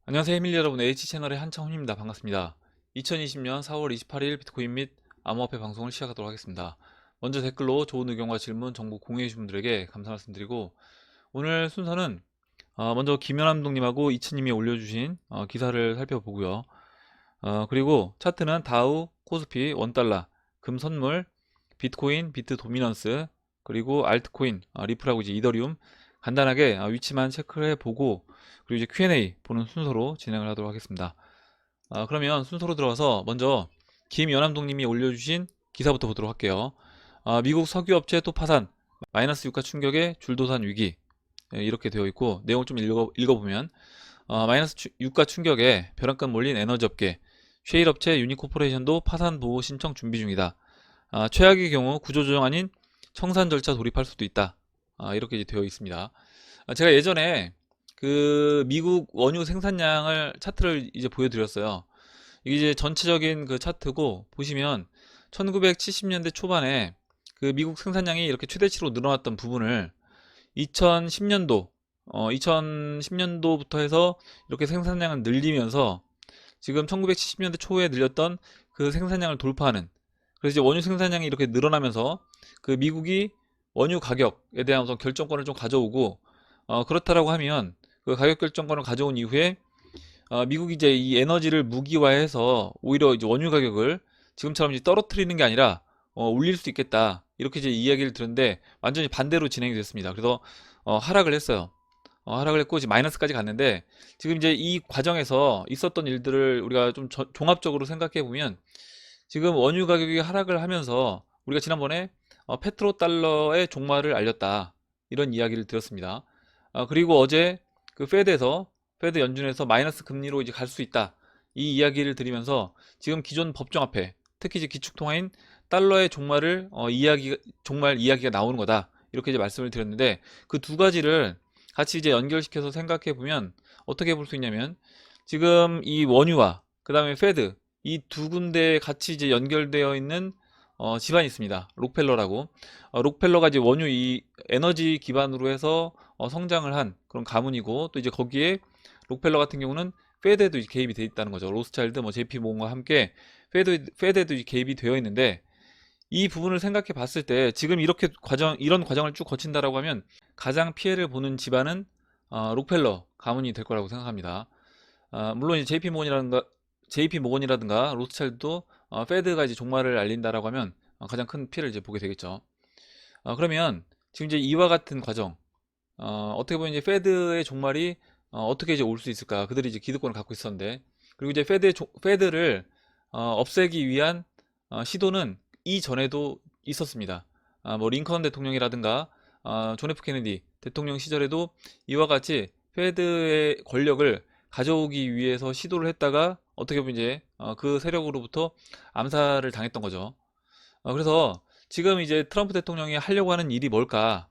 안녕하세요 해밀리 여러분, H채널의 한창훈입니다. 반갑습니다. 2020년 4월 28일 비트코인 및 암호화폐 방송을 시작하도록 하겠습니다. 먼저 댓글로 좋은 의견과 질문, 정보 공유해주신 분들에게 감사 말씀드리고, 오늘 순서는 먼저 김연암동님하고 이츠님이 올려주신 기사를 살펴보고요. 그리고 차트는 다우, 코스피, 원달러, 금 선물, 비트코인, 비트 도미넌스, 그리고 알트코인, 리플하고 이제 이더리움 간단하게 위치만 체크를 해보고, 그리고 이제 Q&A 보는 순서로 진행을 하도록 하겠습니다. 그러면 순서로 들어가서 먼저 김연암동님이 올려주신 기사부터 보도록 할게요. 미국 석유업체 또 파산, 마이너스 유가 충격에 줄도산 위기. 이렇게 되어 있고, 내용 좀 읽어보면 마이너스 유가 충격에 벼랑끝 몰린 에너지업계, 셰일업체 유니코퍼레이션도 파산 보호 신청 준비 중이다. 최악의 경우 구조조정 아닌 청산 절차 돌입할 수도 있다. 이렇게 이제 되어 있습니다. 제가 예전에 그 미국 원유 생산량을 차트를 이제 보여드렸어요. 이게 이제 전체적인 그 차트고, 보시면 1970년대 초반에 그 미국 생산량이 이렇게 최대치로 늘어났던 부분을 2010년도부터 해서 이렇게 생산량을 늘리면서 지금 1970년대 초에 늘렸던 그 생산량을 돌파하는, 그래서 이제 원유 생산량이 이렇게 늘어나면서 그 미국이 원유 가격에 대한 우선 결정권을 좀 가져오고, 그렇다라고 하면 그 가격 결정권을 가져온 이후에 미국이 이제 이 에너지를 무기화해서 오히려 이제 원유 가격을 지금처럼 이제 떨어뜨리는 게 아니라 올릴 수 있겠다, 이렇게 이제 이야기를 들었는데 완전히 반대로 진행이 됐습니다. 그래서 하락을 했어요. 하락을 했고 이제 마이너스까지 갔는데, 지금 이제 이 과정에서 있었던 일들을 우리가 좀 종합적으로 생각해 보면, 지금 원유 가격이 하락을 하면서 우리가 지난번에 페트로달러의 종말을 알렸다, 이런 이야기를 드렸습니다. 그리고 어제 그 페드 연준에서 마이너스 금리로 이제 갈 수 있다, 이 이야기를 드리면서 지금 기존 법정화폐, 특히 이제 기축통화인 달러의 종말을 종말 이야기가 나오는 거다, 이렇게 이제 말씀을 드렸는데, 그 두 가지를 같이 이제 연결시켜서 생각해 보면 어떻게 볼 수 있냐면, 지금 이 원유와 그 다음에 페드, 이 두 군데 같이 이제 연결되어 있는 집안이 있습니다. 록펠러라고. 록펠러가 이제 원유 이 에너지 기반으로 해서 성장을 한 그런 가문이고, 또 이제 거기에 록펠러 같은 경우는 페드에도 개입이 되어 있다는 거죠. 로스차일드, 뭐 JP 모건과 함께 페드에도 개입이 되어 있는데, 이 부분을 생각해 봤을 때 지금 이런 과정을 쭉 거친다라고 하면 가장 피해를 보는 집안은 록펠러 가문이 될 거라고 생각합니다. 물론 이제 JP 모건이라든가 로스차일드도 페드가 이제 종말을 알린다라고 하면 가장 큰 피해를 이제 보게 되겠죠. 그러면 지금 이제 이와 같은 과정, 어떻게 보면 이제 페드의 종말이 어떻게 이제 올 수 있을까? 그들이 이제 기득권을 갖고 있었는데, 그리고 이제 페드를 없애기 위한 시도는 이전에도 있었습니다. 뭐 링컨 대통령이라든가 존 F 케네디 대통령 시절에도 이와 같이 페드의 권력을 가져오기 위해서 시도를 했다가 어떻게 보면 이제 그 세력으로부터 암살을 당했던 거죠. 그래서 지금 이제 트럼프 대통령이 하려고 하는 일이 뭘까?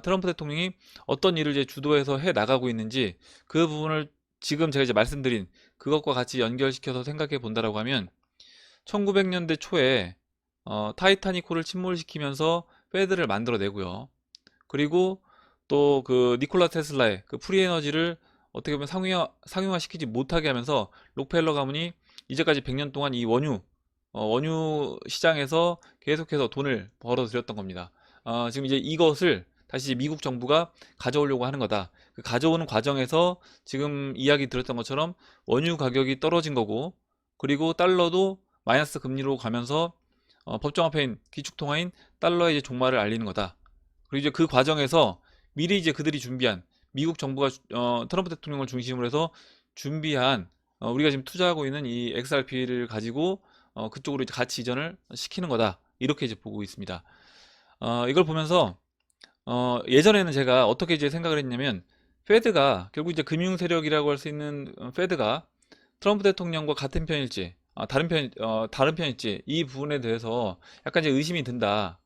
트럼프 대통령이 어떤 일을 이제 주도해서 해 나가고 있는지, 그 부분을 지금 제가 이제 말씀드린 그것과 같이 연결시켜서 생각해 본다라고 하면, 1900년대 초에 타이타닉호를 침몰시키면서 패드를 만들어내고요. 그리고 또 그 니콜라 테슬라의 그 프리에너지를 어떻게 보면 상용화시키지 못하게 하면서 록펠러 가문이 이제까지 100년 동안 이 원유 시장에서 계속해서 돈을 벌어들였던 겁니다. 지금 이제 이것을 다시 미국 정부가 가져오려고 하는 거다. 그 가져오는 과정에서 지금 이야기 들었던 것처럼 원유 가격이 떨어진 거고, 그리고 달러도 마이너스 금리로 가면서 법정화폐인 기축통화인 달러의 이제 종말을 알리는 거다. 그리고 이제 그 과정에서 미리 이제 그들이 준비한, 미국 정부가 트럼프 대통령을 중심으로 해서 준비한 우리가 지금 투자하고 있는 이 XRP를 가지고 그쪽으로 이제 가치 이전을 시키는 거다, 이렇게 이제 보고 있습니다. 이걸 보면서 예전에는 제가 어떻게 이제 생각을 했냐면, 페드가 결국 이제 금융 세력이라고 할 수 있는 페드가 트럼프 대통령과 같은 편일지 다른 편일지, 이 부분에 대해서 약간 이제 의심이 든다.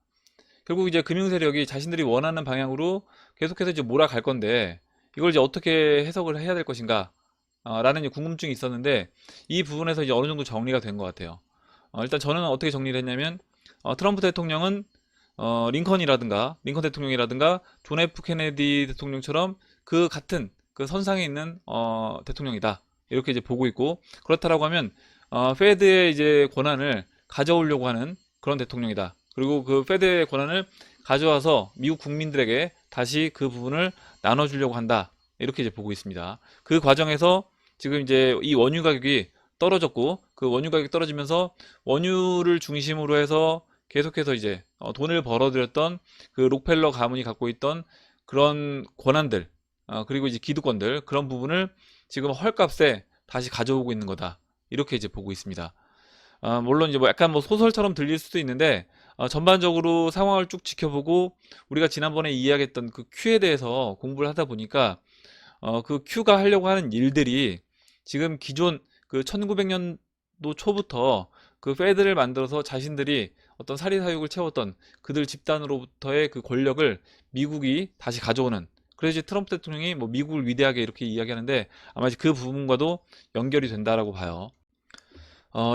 결국 이제 금융 세력이 자신들이 원하는 방향으로 계속해서 이제 몰아갈 건데, 이걸 이제 어떻게 해석을 해야 될 것인가 라는 이제 궁금증이 있었는데, 이 부분에서 이제 어느 정도 정리가 된 것 같아요. 일단 저는 어떻게 정리를 했냐면, 트럼프 대통령은 링컨 대통령이라든가 존 F 케네디 대통령처럼 그 같은 그 선상에 있는 대통령이다. 이렇게 이제 보고 있고, 그렇다라고 하면 페드의 이제 권한을 가져오려고 하는 그런 대통령이다. 그리고 그 페드의 권한을 가져와서 미국 국민들에게 다시 그 부분을 나눠주려고 한다. 이렇게 이제 보고 있습니다. 그 과정에서 지금 이제 이 원유 가격이 떨어졌고, 그 원유 가격이 떨어지면서 원유를 중심으로 해서 계속해서 이제 돈을 벌어들였던 그 록펠러 가문이 갖고 있던 그런 권한들, 그리고 이제 기득권들, 그런 부분을 지금 헐값에 다시 가져오고 있는 거다. 이렇게 이제 보고 있습니다. 물론 이제 뭐 약간 뭐 소설처럼 들릴 수도 있는데, 전반적으로 상황을 쭉 지켜보고 우리가 지난번에 이야기했던 그 Q에 대해서 공부를 하다 보니까 그 Q가 하려고 하는 일들이 지금 기존 그 1900년도 초부터 그 페드를 만들어서 자신들이 어떤 사리사욕을 채웠던 그들 집단으로부터의 그 권력을 미국이 다시 가져오는, 그래서 이제 트럼프 대통령이 뭐 미국을 위대하게 이렇게 이야기하는데 아마 이제 그 부분과도 연결이 된다라고 봐요.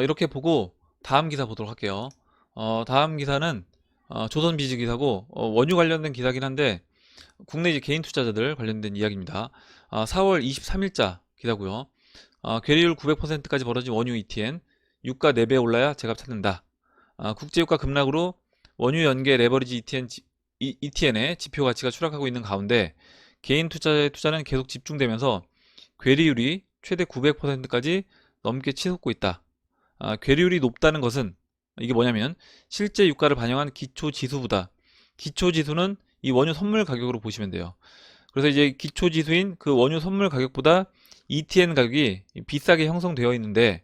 이렇게 보고 다음 기사 보도록 할게요. 다음 기사는 조선비즈 기사고 원유 관련된 기사긴 한데 국내 이제 개인 투자자들 관련된 이야기입니다. 4월 23일자 기사고요. 괴리율 900%까지 벌어진 원유 ETN, 유가 4배 올라야 제값 찾는다. 국제유가 급락으로 원유 연계 레버리지 ETN의 지표 가치가 추락하고 있는 가운데 개인 투자자의 투자는 계속 집중되면서 괴리율이 최대 900%까지 넘게 치솟고 있다. 괴리율이 높다는 것은 이게 뭐냐면 실제 유가를 반영한 기초지수보다, 기초지수는 이 원유 선물 가격으로 보시면 돼요. 그래서 이제 기초지수인 그 원유 선물 가격보다 ETN 가격이 비싸게 형성되어 있는데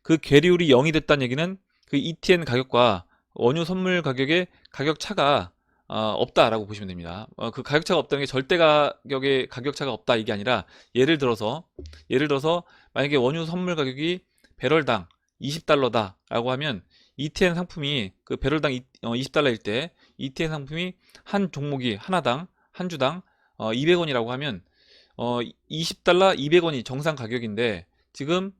그 괴리율이 0이 됐다는 얘기는 그 ETN 가격과 원유 선물 가격의 가격 차가 없다라고 보시면 됩니다. 그 가격 차가 없다는 게 절대 가격의 가격 차가 없다 이게 아니라, 예를 들어서 만약에 원유 선물 가격이 배럴당 20달러다라고 하면 ETN 상품이 그 배럴당 20달러일 때 ETN 상품이 한 종목이 하나당 한 주당 200원이라고 하면 20달러 200원이 정상 가격인데, 지금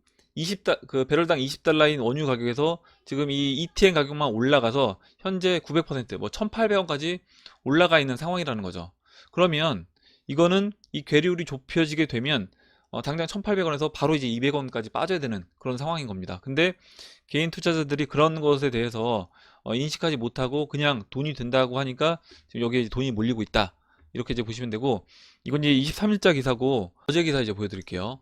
그 배럴당 20달러인 원유 가격에서 지금 이 ETN 가격만 올라가서 현재 900%, 뭐 1800원까지 올라가 있는 상황이라는 거죠. 그러면 이거는 이 괴리율이 좁혀지게 되면 당장 1800원에서 바로 이제 200원까지 빠져야 되는 그런 상황인 겁니다. 근데 개인 투자자들이 그런 것에 대해서 인식하지 못하고 그냥 돈이 된다고 하니까 지금 여기에 돈이 몰리고 있다. 이렇게 이제 보시면 되고, 이건 이제 23일자 기사고 어제 기사 이제 보여드릴게요.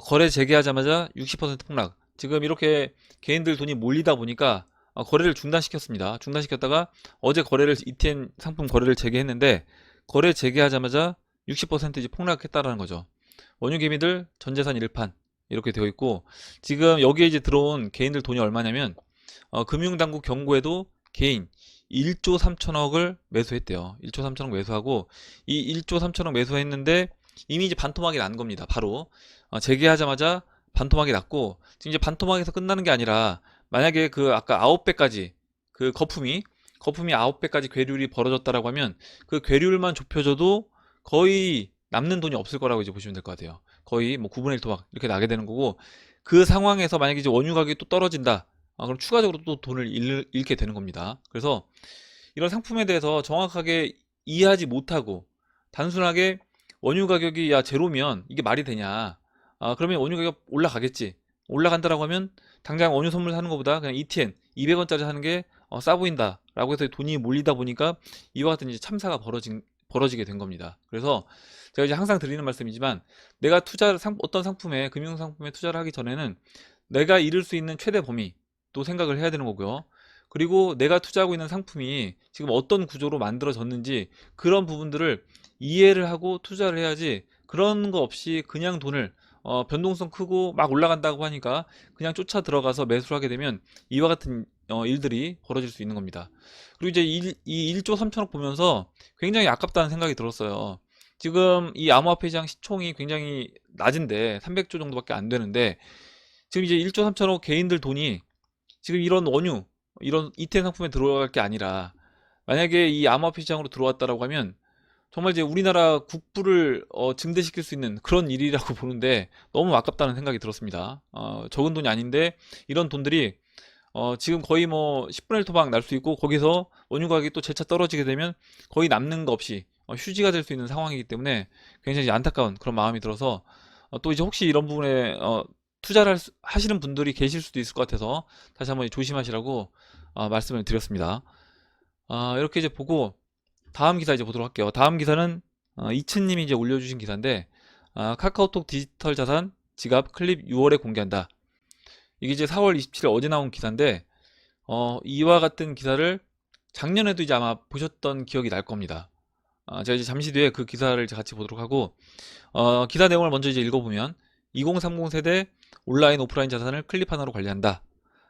거래 재개하자마자 60% 폭락. 지금 이렇게 개인들 돈이 몰리다 보니까 거래를 중단시켰습니다. 중단시켰다가 어제 거래를 ETN 상품 거래를 재개했는데 거래 재개하자마자 60% 이제 폭락했다라는 거죠. 원유 개미들 전 재산 일판 이렇게 되어 있고, 지금 여기에 이제 들어온 개인들 돈이 얼마냐면 금융당국 경고에도 개인 1조 3천억을 매수했대요. 1조 3천억 매수하고, 이 1조 3천억 매수했는데 이미 이제 반토막이 난 겁니다. 바로 재개하자마자 반토막이 났고, 지금 이제 반토막에서 끝나는 게 아니라 만약에 그 아까 9배까지 그 거품이 9배까지 괴리율이 벌어졌다라고 하면 그 괴리율만 좁혀져도 거의 남는 돈이 없을 거라고 이제 보시면 될 것 같아요. 거의 뭐 9분의 1 토막 이렇게 나게 되는 거고, 그 상황에서 만약에 이제 원유 가격이 또 떨어진다. 그럼 추가적으로 또 돈을 잃게 되는 겁니다. 그래서 이런 상품에 대해서 정확하게 이해하지 못하고 단순하게 원유 가격이 야 제로면 이게 말이 되냐, 그러면 원유 가격 올라가겠지, 올라간다라고 하면 당장 원유 선물 사는 것보다 그냥 ETN 200원짜리 사는 게 싸 보인다 라고 해서 돈이 몰리다 보니까 이와 같은 이제 참사가 벌어지게 된 겁니다. 그래서 제가 이제 항상 드리는 말씀이지만, 내가 어떤 상품에, 금융상품에 투자를 하기 전에는 내가 잃을 수 있는 최대 범위도 생각을 해야 되는 거고요. 그리고 내가 투자하고 있는 상품이 지금 어떤 구조로 만들어졌는지 그런 부분들을 이해를 하고 투자를 해야지, 그런 거 없이 그냥 돈을 변동성 크고 막 올라간다고 하니까 그냥 쫓아 들어가서 매수를 하게 되면 이와 같은 일들이 벌어질 수 있는 겁니다. 그리고 이제 이 1조 3천억 보면서 굉장히 아깝다는 생각이 들었어요. 지금 이 암호화폐 시장 시총이 굉장히 낮은데 300조 정도밖에 안 되는데, 지금 이제 1조 3천억 개인들 돈이 지금 이런 원유, 이런 ETN 상품에 들어갈 게 아니라 만약에 이 암호화폐 시장으로 들어왔다라고 하면 정말 이제 우리나라 국부를 증대시킬 수 있는 그런 일이라고 보는데 너무 아깝다는 생각이 들었습니다. 적은 돈이 아닌데 이런 돈들이 지금 거의 뭐 10분의 1 토막 날 수 있고, 거기서 원유 가격이 또 재차 떨어지게 되면 거의 남는 거 없이 휴지가 될 수 있는 상황이기 때문에 굉장히 안타까운 그런 마음이 들어서 또 이제 혹시 이런 부분에 투자를 하시는 분들이 계실 수도 있을 것 같아서 다시 한번 조심하시라고 말씀을 드렸습니다. 이렇게 이제 보고 다음 기사 이제 보도록 할게요. 다음 기사는 이츠님이 이제 올려주신 기사인데, 카카오톡 디지털 자산 지갑 클립 6월에 공개한다. 이게 이제 4월 27일 어제 나온 기사인데, 이와 같은 기사를 작년에도 이제 아마 보셨던 기억이 날 겁니다. 제가 이제 잠시 뒤에 그 기사를 이제 같이 보도록 하고, 기사 내용을 먼저 이제 읽어보면, 2030 세대 온라인 오프라인 자산을 클립 하나로 관리한다.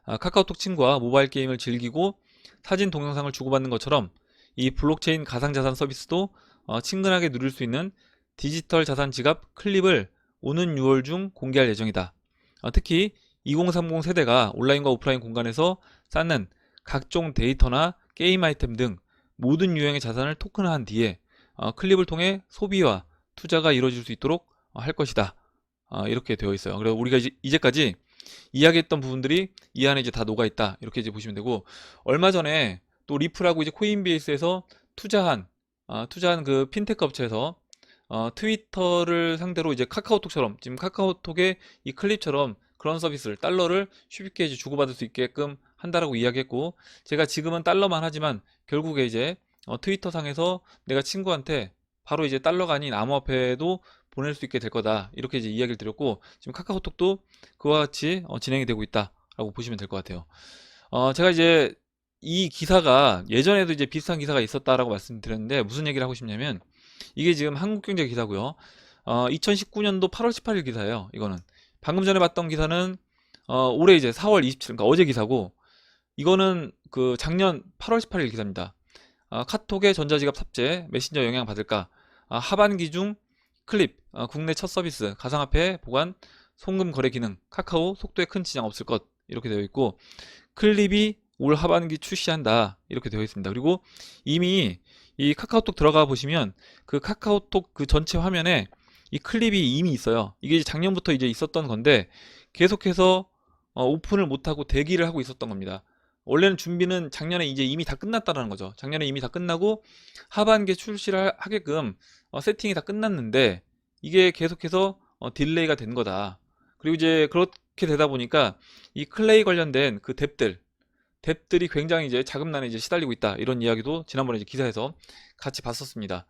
카카오톡 친구와 모바일 게임을 즐기고 사진 동영상을 주고받는 것처럼 이 블록체인 가상자산 서비스도 친근하게 누릴 수 있는 디지털 자산 지갑 클립을 오는 6월 중 공개할 예정이다. 특히 2030 세대가 온라인과 오프라인 공간에서 쌓는 각종 데이터나 게임 아이템 등 모든 유형의 자산을 토큰화한 뒤에 클립을 통해 소비와 투자가 이루어질 수 있도록 할 것이다. 이렇게 되어 있어요. 그래서 우리가 이제까지 이야기했던 부분들이 이 안에 이제 다 녹아 있다. 이렇게 이제 보시면 되고, 얼마 전에 또 리플하고 이제 코인베이스에서 투자한 그 핀테크 업체에서 트위터를 상대로 이제 카카오톡처럼 지금 카카오톡의 이 클립처럼 그런 서비스를 달러를 쉽게 이제 주고받을 수 있게끔 한다라고 이야기했고, 제가 지금은 달러만 하지만 결국에 이제 트위터 상에서 내가 친구한테 바로 이제 달러가 아닌 암호화폐도 보낼 수 있게 될 거다, 이렇게 이제 이야기를 드렸고, 지금 카카오톡도 그와 같이 진행이 되고 있다라고 보시면 될 것 같아요. 제가 이제 이 기사가 예전에도 이제 비슷한 기사가 있었다라고 말씀드렸는데, 무슨 얘기를 하고 싶냐면, 이게 지금 한국경제 기사고요. 2019년도 8월 18일 기사예요. 이거는 방금 전에 봤던 기사는 올해 이제 4월 27일, 그러니까 어제 기사고, 이거는 그 작년 8월 18일 기사입니다. 카톡의 전자지갑 탑재 메신저 영향 받을까? 하반기 중 클립 국내 첫 서비스 가상화폐 보관 송금 거래 기능 카카오 속도에 큰 지장 없을 것, 이렇게 되어 있고, 클립이 올 하반기 출시한다, 이렇게 되어 있습니다. 그리고 이미 이 카카오톡 들어가 보시면 그 카카오톡 그 전체 화면에 이 클립이 이미 있어요. 이게 이제 작년부터 이제 있었던 건데 계속해서 오픈을 못하고 대기를 하고 있었던 겁니다. 원래는 준비는 작년에 이제 이미 다 끝났다라는 거죠. 작년에 이미 다 끝나고 하반기에 출시를 하게끔 세팅이 다 끝났는데, 이게 계속해서 딜레이가 된 거다. 그리고 이제 그렇게 되다 보니까 이 클레이 관련된 그 뎁들이 굉장히 이제 자금난에 이제 시달리고 있다, 이런 이야기도 지난번에 이제 기사에서 같이 봤었습니다.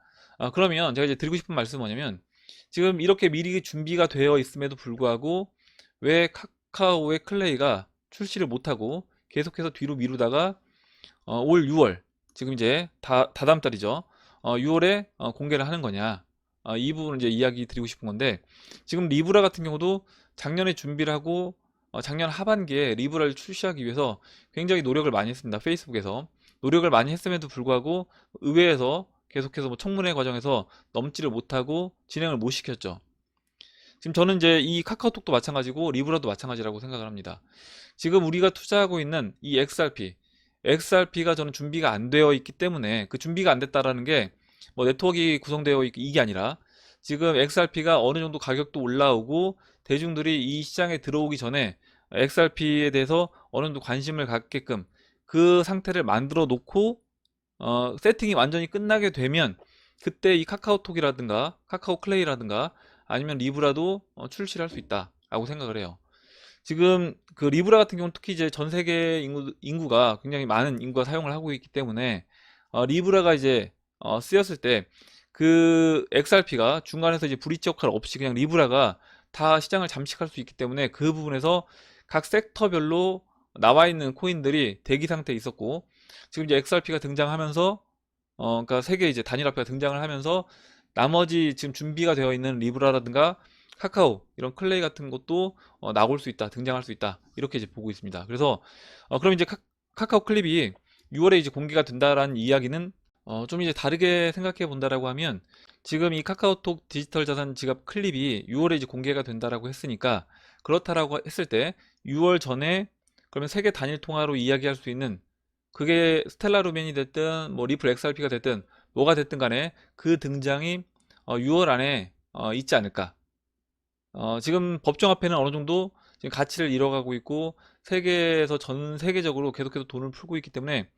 그러면 제가 이제 드리고 싶은 말씀은 뭐냐면, 지금 이렇게 미리 준비가 되어 있음에도 불구하고 왜 카카오의 클레이가 출시를 못하고 계속해서 뒤로 미루다가 올 6월, 지금 이제 다다음 달이죠. 6월에 공개를 하는 거냐? 이 부분을 이제 이야기 드리고 싶은 건데, 지금 리브라 같은 경우도 작년에 준비를 하고 작년 하반기에 리브라를 출시하기 위해서 굉장히 노력을 많이 했습니다. 페이스북에서 노력을 많이 했음에도 불구하고 의회에서 계속해서 뭐 청문회 과정에서 넘지를 못하고 진행을 못 시켰죠. 지금 저는 이제 이 카카오톡도 마찬가지고 리브라도 마찬가지라고 생각을 합니다. 지금 우리가 투자하고 있는 이 XRP가 저는 준비가 안 되어 있기 때문에, 그 준비가 안 됐다라는 게 뭐 네트워크가 구성되어 이게 아니라, 지금 XRP가 어느 정도 가격도 올라오고 대중들이 이 시장에 들어오기 전에 XRP에 대해서 어느 정도 관심을 갖게끔 그 상태를 만들어 놓고 세팅이 완전히 끝나게 되면, 그때 이 카카오톡이라든가 카카오 클레이라든가 아니면 리브라도 출시를 할 수 있다라고 생각을 해요. 지금 그 리브라 같은 경우는 특히 이제 전 세계 인구가 굉장히 많은 인구가 사용을 하고 있기 때문에 리브라가 이제 쓰였을 때 그 XRP가 중간에서 이제 브릿지 역할 없이 그냥 리브라가 다 시장을 잠식할 수 있기 때문에, 그 부분에서 각 섹터별로 나와 있는 코인들이 대기 상태에 있었고, 지금 이제 XRP가 등장하면서 그러니까 세계 이제 단일화폐가 등장을 하면서 나머지 지금 준비가 되어 있는 리브라라든가 카카오 이런 클레이 같은 것도 나올 수 있다, 등장할 수 있다, 이렇게 이제 보고 있습니다. 그래서 그럼 이제 카카오 클립이 6월에 이제 공개가 된다라는 이야기는 좀 이제 다르게 생각해 본다라고 하면, 지금 이 카카오톡 디지털 자산 지갑 클립이 6월에 이제 공개가 된다라고 했으니까, 그렇다라고 했을 때 6월 전에 그러면 세계 단일 통화로 이야기할 수 있는, 그게 스텔라 루멘이 됐든 뭐 리플 XRP가 됐든 뭐가 됐든 간에 그 등장이 6월 안에 있지 않을까. 지금 법정화폐는 어느 정도 지금 가치를 잃어가고 있고 세계에서 전 세계적으로 계속해서 돈을 풀고 있기 때문에,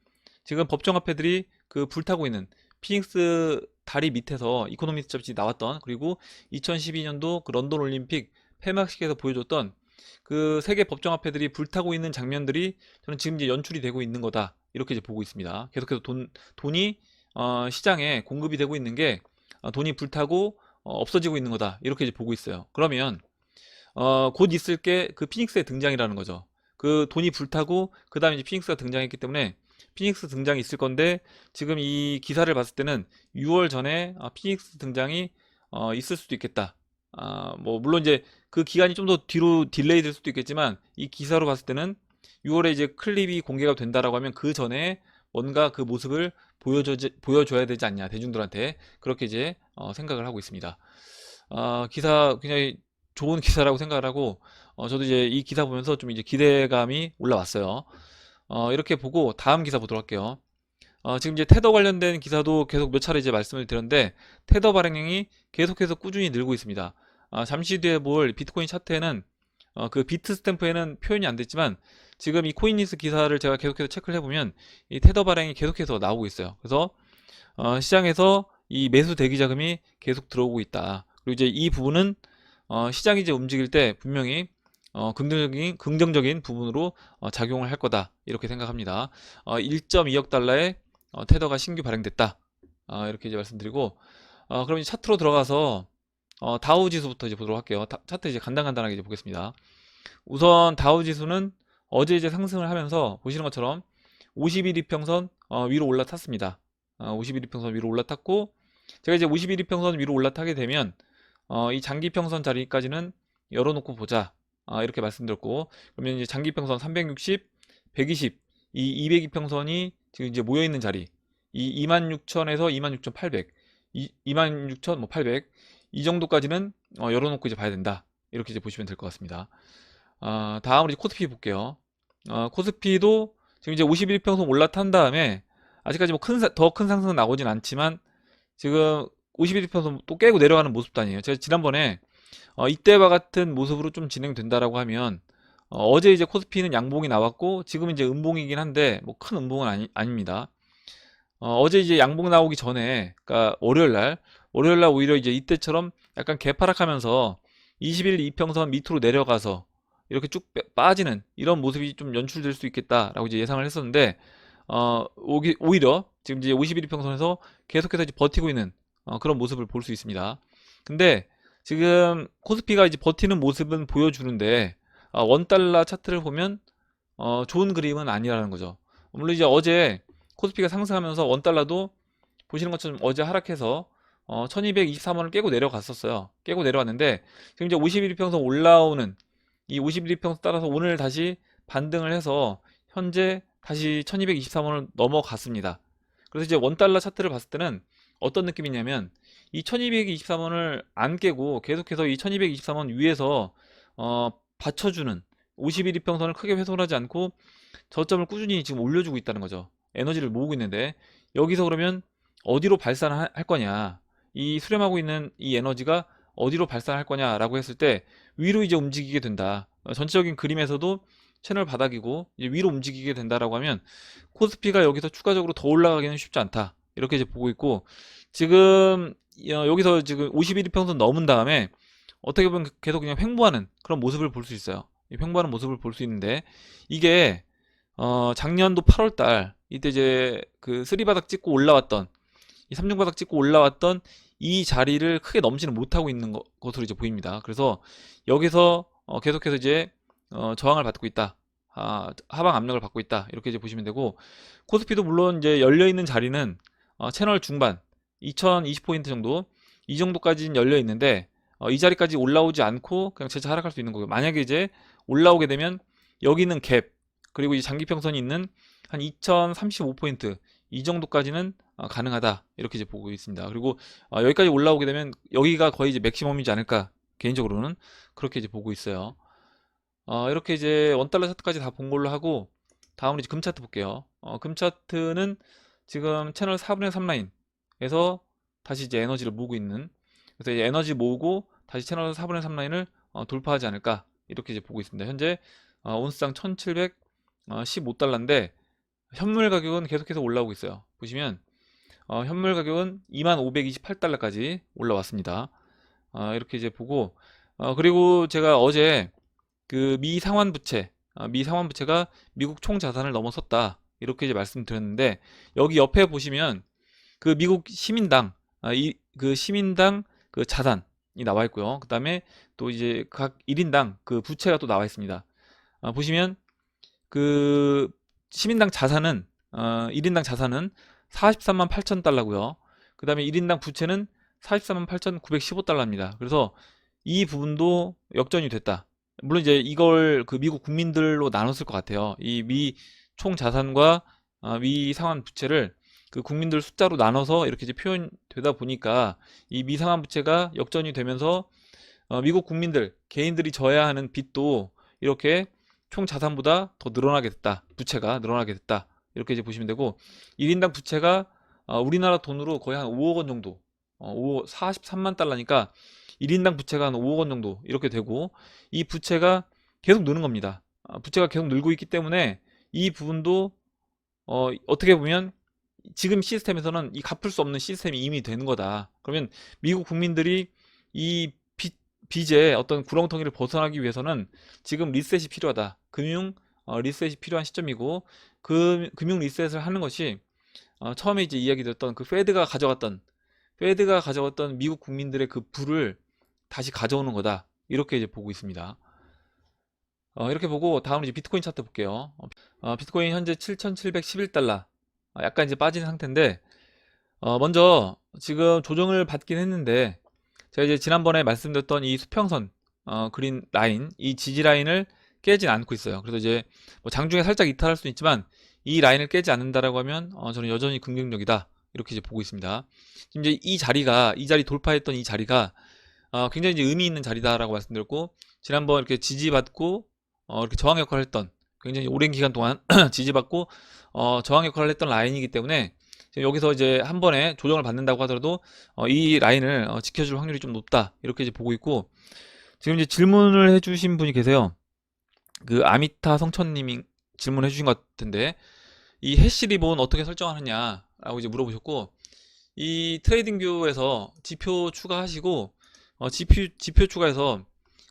지금 법정화폐들이 그 불타고 있는 피닉스 다리 밑에서 이코노미스트 잡지 나왔던, 그리고 2012년도 그 런던 올림픽 폐막식에서 보여줬던 그 세계 법정화폐들이 불타고 있는 장면들이 저는 지금 이제 연출이 되고 있는 거다, 이렇게 이제 보고 있습니다. 계속해서 돈이 시장에 공급이 되고 있는 게 돈이 불타고 없어지고 있는 거다, 이렇게 이제 보고 있어요. 그러면 곧 있을 게 그 피닉스의 등장이라는 거죠. 그 돈이 불타고 그 다음에 이제 피닉스가 등장했기 때문에 피닉스 등장이 있을 건데, 지금 이 기사를 봤을 때는 6월 전에 피닉스 등장이 있을 수도 있겠다. 뭐 물론 이제 그 기간이 좀 더 뒤로 딜레이 될 수도 있겠지만, 이 기사로 봤을 때는 6월에 이제 클립이 공개가 된다라고 하면 그 전에 뭔가 그 모습을 보여줘야 되지 않냐, 대중들한테. 그렇게 이제 생각을 하고 있습니다. 기사 굉장히 좋은 기사라고 생각을 하고, 저도 이제 이 기사 보면서 좀 이제 기대감이 올라왔어요. 이렇게 보고 다음 기사 보도록 할게요. 지금 이제 테더 관련된 기사도 계속 몇 차례 이제 말씀을 드렸는데, 테더 발행량이 계속해서 꾸준히 늘고 있습니다. 잠시 뒤에 볼 비트코인 차트에는 그 비트 스탬프에는 표현이 안 됐지만, 지금 이 코인니스 기사를 제가 계속해서 체크를 해보면 이 테더 발행이 계속해서 나오고 있어요. 그래서 시장에서 이 매수 대기 자금이 계속 들어오고 있다. 그리고 이제 이 부분은 시장이 이제 움직일 때 분명히 긍정적인 부분으로 작용을 할 거다, 이렇게 생각합니다. 1.2억 달러의 테더가 신규 발행됐다, 이렇게 이제 말씀드리고, 그럼 이제 차트로 들어가서 다우 지수부터 이제 보도록 할게요. 차트 이제 간단하게 이제 보겠습니다. 우선 다우 지수는 어제 이제 상승을 하면서 보시는 것처럼 50일 이평선 위로 올라탔습니다. 50일 이평선 위로 올라탔고, 제가 이제 50일 이평선 위로 올라타게 되면 이 장기평선 자리까지는 열어놓고 보자, 이렇게 말씀드렸고, 그러면 이제 장기평선 360, 120, 이 200이평선이 지금 이제 모여있는 자리, 이 26,000에서 26,800, 26,800, 이 정도까지는 열어놓고 이제 봐야 된다, 이렇게 이제 보시면 될 것 같습니다. 다음으로 이제 코스피 볼게요. 코스피도 지금 이제 51평선 올라탄 다음에 아직까지 뭐 더 큰 상승은 나오진 않지만, 지금 51평선 또 깨고 내려가는 모습도 아니에요. 제가 지난번에 이때와 같은 모습으로 좀 진행된다라고 하면, 어제 이제 코스피는 양봉이 나왔고 지금 이제 음봉이긴 한데 뭐 큰 음봉은 아닙니다. 어제 이제 양봉 나오기 전에, 그러니까 월요일날 오히려 이제 이때처럼 약간 개파락하면서 21 이평선 밑으로 내려가서 이렇게 쭉 빠지는 이런 모습이 좀 연출될 수 있겠다라고 이제 예상을 했었는데, 오히려 지금 이제 51이평선에서 계속해서 이제 버티고 있는 그런 모습을 볼 수 있습니다. 근데 지금 코스피가 이제 버티는 모습은 보여주는데, 원달러 차트를 보면 좋은 그림은 아니라는 거죠. 물론 이제 어제 코스피가 상승하면서 원달러도 보시는 것처럼 어제 하락해서 1223원을 깨고 내려갔었어요. 깨고 내려왔는데, 지금 이제 51이평선 올라오는 이 51이평선 따라서 오늘 다시 반등을 해서 현재 다시 1223원을 넘어갔습니다. 그래서 이제 원달러 차트를 봤을 때는 어떤 느낌이냐면, 이 1223원을 안 깨고 계속해서 이 1223원 위에서 받쳐주는 51이평선을 크게 훼손하지 않고 저점을 꾸준히 지금 올려주고 있다는 거죠. 에너지를 모으고 있는데, 여기서 그러면 어디로 발산할 거냐, 이 수렴하고 있는 이 에너지가 어디로 발산할 거냐라고 했을 때 위로 이제 움직이게 된다. 전체적인 그림에서도 채널 바닥이고 이제 위로 움직이게 된다라고 하면, 코스피가 여기서 추가적으로 더 올라가기는 쉽지 않다, 이렇게 이제 보고 있고, 지금 여기서 지금 51이평선 넘은 다음에 어떻게 보면 계속 그냥 횡보하는 그런 모습을 볼 수 있어요. 횡보하는 모습을 볼 수 있는데, 이게 작년도 8월달 이때 이제 그 쓰리바닥 찍고 올라왔던, 이 삼중바닥 찍고 올라왔던 이 자리를 크게 넘지는 못하고 있는 것으로 이제 보입니다. 그래서 여기서 계속해서 이제 저항을 받고 있다, 하방 압력을 받고 있다, 이렇게 이제 보시면 되고, 코스피도 물론 이제 열려 있는 자리는 채널 중반 2020포인트 정도, 이 정도까지는 열려 있는데, 이 자리까지 올라오지 않고 그냥 재차 하락할 수 있는 거고요. 만약에 이제 올라오게 되면 여기는 갭, 그리고 이 장기평선이 있는 한 2035포인트, 이 정도까지는 가능하다, 이렇게 이제 보고 있습니다. 그리고 여기까지 올라오게 되면 여기가 거의 이제 맥시멈이지 않을까, 개인적으로는 그렇게 이제 보고 있어요. 이렇게 이제 원달러 차트까지 다 본 걸로 하고, 다음으로 이제 금 차트 볼게요. 금 차트는 지금 채널 4분의 3 라인에서 다시 이제 에너지를 모으고 있는, 그래서 이제 에너지 모으고 다시 채널 4분의 3 라인을 돌파하지 않을까, 이렇게 이제 보고 있습니다. 현재 온스당 1715달러인데 현물 가격은 계속해서 올라오고 있어요. 보시면 현물 가격은 2528달러까지 올라왔습니다. 이렇게 이제 보고, 그리고 제가 어제 그 미 상환 부채, 미 상환 부채가 미국 총 자산을 넘어섰다. 이렇게 이제 말씀드렸는데, 여기 옆에 보시면 그 미국 시민당, 그 시민당 그 자산이 나와 있고요. 그 다음에 또 이제 각 1인당 그 부채가 또 나와 있습니다. 보시면 그 시민당 자산은 1인당 자산은 43만 8천 달러고요. 그 다음에 1인당 부채는 44만 8,915달러입니다. 그래서 이 부분도 역전이 됐다. 물론 이제 이걸 그 미국 국민들로 나눴을 것 같아요. 이 미 총 자산과 미 상환 부채를 그 국민들 숫자로 나눠서 이렇게 이제 표현되다 보니까 이 미 상환 부채가 역전이 되면서 미국 국민들 개인들이 져야 하는 빚도 이렇게 총 자산보다 더 늘어나게 됐다. 부채가 늘어나게 됐다. 이렇게 이제 보시면 되고 1인당 부채가 우리나라 돈으로 거의 한 5억 원 정도 43만 달러니까 1인당 부채가 한 5억 원 정도 이렇게 되고 이 부채가 계속 느는 겁니다. 부채가 계속 늘고 있기 때문에 이 부분도 어떻게 보면 지금 시스템에서는 이 갚을 수 없는 시스템이 이미 되는 거다. 그러면 미국 국민들이 이 빚의 어떤 구렁텅이를 벗어나기 위해서는 지금 리셋이 필요하다. 리셋이 필요한 시점이고 그 금융 리셋을 하는 것이 처음에 이제 이야기 드렸던 그 페드가 가져갔던 미국 국민들의 그 부를 다시 가져오는 거다. 이렇게 이제 보고 있습니다. 이렇게 보고 다음으로 이제 비트코인 차트 볼게요. 비트코인 현재 7,711달러. 약간 이제 빠진 상태인데 먼저 지금 조정을 받긴 했는데 제가 이제 지난번에 말씀드렸던 이 수평선 그린 라인, 이 지지 라인을 깨진 않고 있어요. 그래서 이제 뭐 장중에 살짝 이탈할 수는 있지만 이 라인을 깨지 않는다라고 하면 저는 여전히 긍정적이다. 이렇게 이제 보고 있습니다. 지금 이제 이 자리 돌파했던 이 자리가 굉장히 이제 의미 있는 자리다라고 말씀드렸고 지난번 이렇게 지지받고 이렇게 저항 역할을 했던 굉장히 오랜 기간 동안 지지받고 저항 역할을 했던 라인이기 때문에 여기서 이제 한 번에 조정을 받는다고 하더라도 이 라인을 지켜줄 확률이 좀 높다 이렇게 이제 보고 있고 지금 이제 질문을 해주신 분이 계세요. 그 아미타 성천님이 질문해 주신 것 같은데 이 해시 리본 어떻게 설정하느냐라고 이제 물어보셨고 이 트레이딩뷰에서 지표 추가하시고 지표 추가해서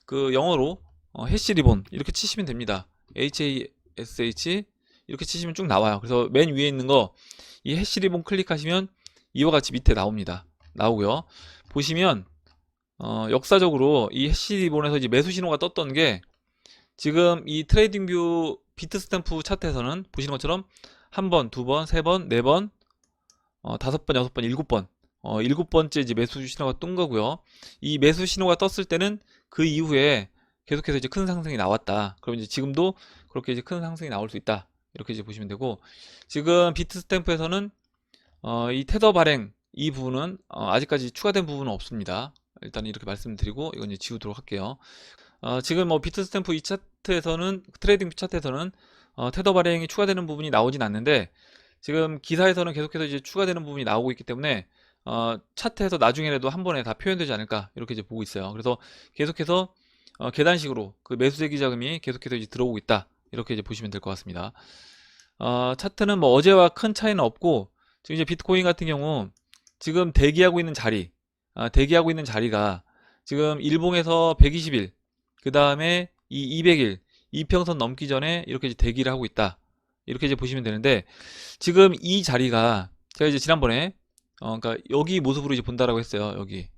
그 영어로 해시 리본 이렇게 치시면 됩니다. HASH 이렇게 치시면 쭉 나와요. 그래서 맨 위에 있는 거 이 해시 리본 클릭하시면 이와 같이 밑에 나오고요. 보시면 역사적으로 이 해시 리본에서 이제 매수 신호가 떴던 게 지금 이 트레이딩뷰 비트 스탬프 차트에서는 보시는 것처럼 한 번, 두 번, 세 번, 네 번, 다섯 번, 여섯 번, 일곱 번, 일곱 번째 이제 매수 신호가 뜬 거고요. 이 매수 신호가 떴을 때는 그 이후에 계속해서 이제 큰 상승이 나왔다. 그럼 이제 지금도 그렇게 이제 큰 상승이 나올 수 있다. 이렇게 이제 보시면 되고 지금 비트 스탬프에서는 이 테더 발행 이 부분은 아직까지 추가된 부분은 없습니다. 일단 이렇게 말씀드리고 이건 이제 지우도록 할게요. 지금 뭐 비트 스탬프 이 차트에서는 트레이딩 차트에서는 테더 발행이 추가되는 부분이 나오진 않는데 지금 기사에서는 계속해서 이제 추가되는 부분이 나오고 있기 때문에 차트에서 나중에라도 한 번에 다 표현되지 않을까 이렇게 이제 보고 있어요. 그래서 계속해서 계단식으로 그 매수 대기 자금이 계속해서 이제 들어오고 있다 이렇게 이제 보시면 될 것 같습니다. 차트는 뭐 어제와 큰 차이는 없고 지금 이제 비트코인 같은 경우 지금 대기하고 있는 자리가 지금 일봉에서 120일 그 다음에 이 200일 이평선 넘기 전에 이렇게 이제 대기를 하고 있다 이렇게 이제 보시면 되는데 지금 이 자리가 제가 이제 지난번에 그러니까 여기 모습으로 이제 본다라고 했어요. 여기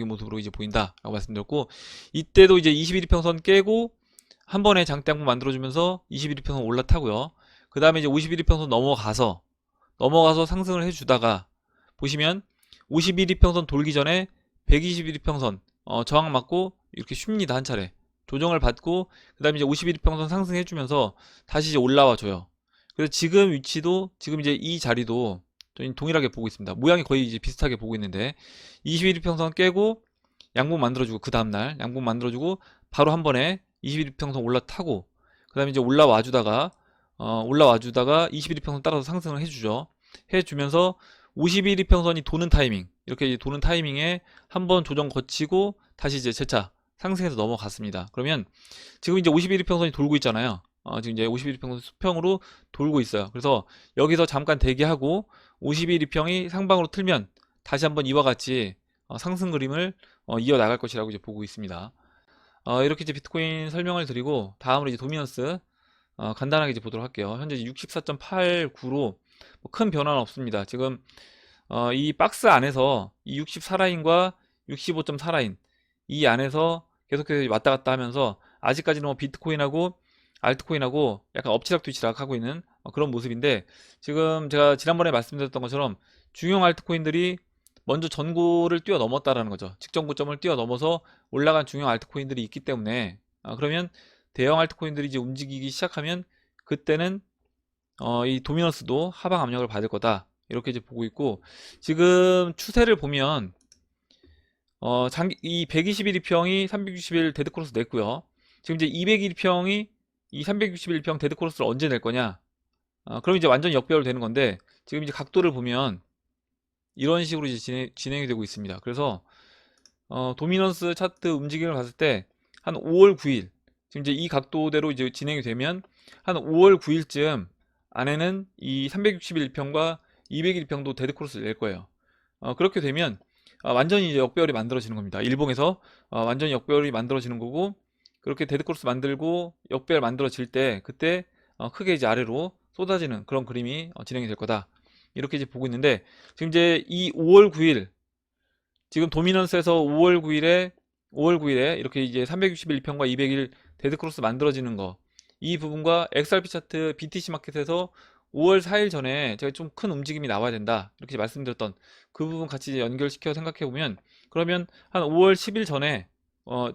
모습으로 이제 보인다라고 말씀드렸고 이때도 이제 21일평선 깨고 한 번에 장대 한번 만들어주면서 21일평선 올라타고요. 그 다음에 이제 51일평선 넘어가서 상승을 해주다가 보시면 51일평선 돌기 전에 121일평선 저항 맞고 이렇게 쉽니다. 한 차례 조정을 받고 그 다음에 이제 51일평선 상승해주면서 다시 이제 올라와 줘요. 그래서 지금 위치도 지금 이제 이 자리도 저희 동일하게 보고 있습니다. 모양이 거의 이제 비슷하게 보고 있는데 21일평선 깨고 양봉 만들어주고 그 다음날 양봉 만들어주고 바로 한 번에 21일평선 올라타고 그 다음에 이제 올라와주다가 21일평선 따라서 상승을 해주죠. 해주면서 51일평선이 도는 타이밍 이렇게 이제 도는 타이밍에 한번 조정 거치고 다시 이제 재차 상승해서 넘어갔습니다. 그러면 지금 이제 51일평선이 돌고 있잖아요. 지금 이제 51이평 수평으로 돌고 있어요. 그래서 여기서 잠깐 대기하고 51이평이 상방으로 틀면 다시 한번 이와 같이 상승 그림을 이어나갈 것이라고 이제 보고 있습니다. 이렇게 이제 비트코인 설명을 드리고 다음으로 이제 도미넌스 간단하게 이제 보도록 할게요. 현재 64.89로 큰 변화는 없습니다. 지금 이 박스 안에서 이 64라인과 65.4라인 이 안에서 계속해서 왔다 갔다 하면서 아직까지는 뭐 비트코인하고 알트코인하고 약간 엎치락뒤치락 하고 있는 그런 모습인데, 지금 제가 지난번에 말씀드렸던 것처럼 중형 알트코인들이 먼저 전고를 뛰어넘었다라는 거죠. 직전 고점을 뛰어넘어서 올라간 중형 알트코인들이 있기 때문에 그러면 대형 알트코인들이 이제 움직이기 시작하면 그때는 이 도미넌스도 하방 압력을 받을 거다, 이렇게 이제 보고 있고, 지금 추세를 보면 이 121평이 361 데드크로스 냈고요. 지금 이제 201평이 이 361평 데드크로스를 언제 낼 거냐? 그럼 이제 완전히 역배열 되는 건데, 지금 이제 각도를 보면 이런 식으로 이제 진행이 되고 있습니다. 그래서 도미넌스 차트 움직임을 봤을 때 한 5월 9일, 지금 이제 이 각도대로 이제 진행이 되면 한 5월 9일쯤 안에는 이 361평과 201평도 데드크로스를 낼 거예요. 그렇게 되면 완전히 이제 역배열이 만들어지는 겁니다. 일봉에서 완전히 역배열이 만들어지는 거고, 그렇게 데드크로스 만들고 역배열 만들어질 때 그때 크게 이제 아래로 쏟아지는 그런 그림이 진행이 될 거다, 이렇게 이제 보고 있는데, 지금 이제 이 5월 9일, 지금 도미넌스에서 5월 9일에 이렇게 이제 361평과 200일 데드크로스 만들어지는 거, 이 부분과 XRP 차트 BTC 마켓에서 5월 4일 전에 제가 좀 큰 움직임이 나와야 된다, 이렇게 말씀드렸던 그 부분 같이 이제 연결시켜 생각해 보면, 그러면 한 5월 10일 전에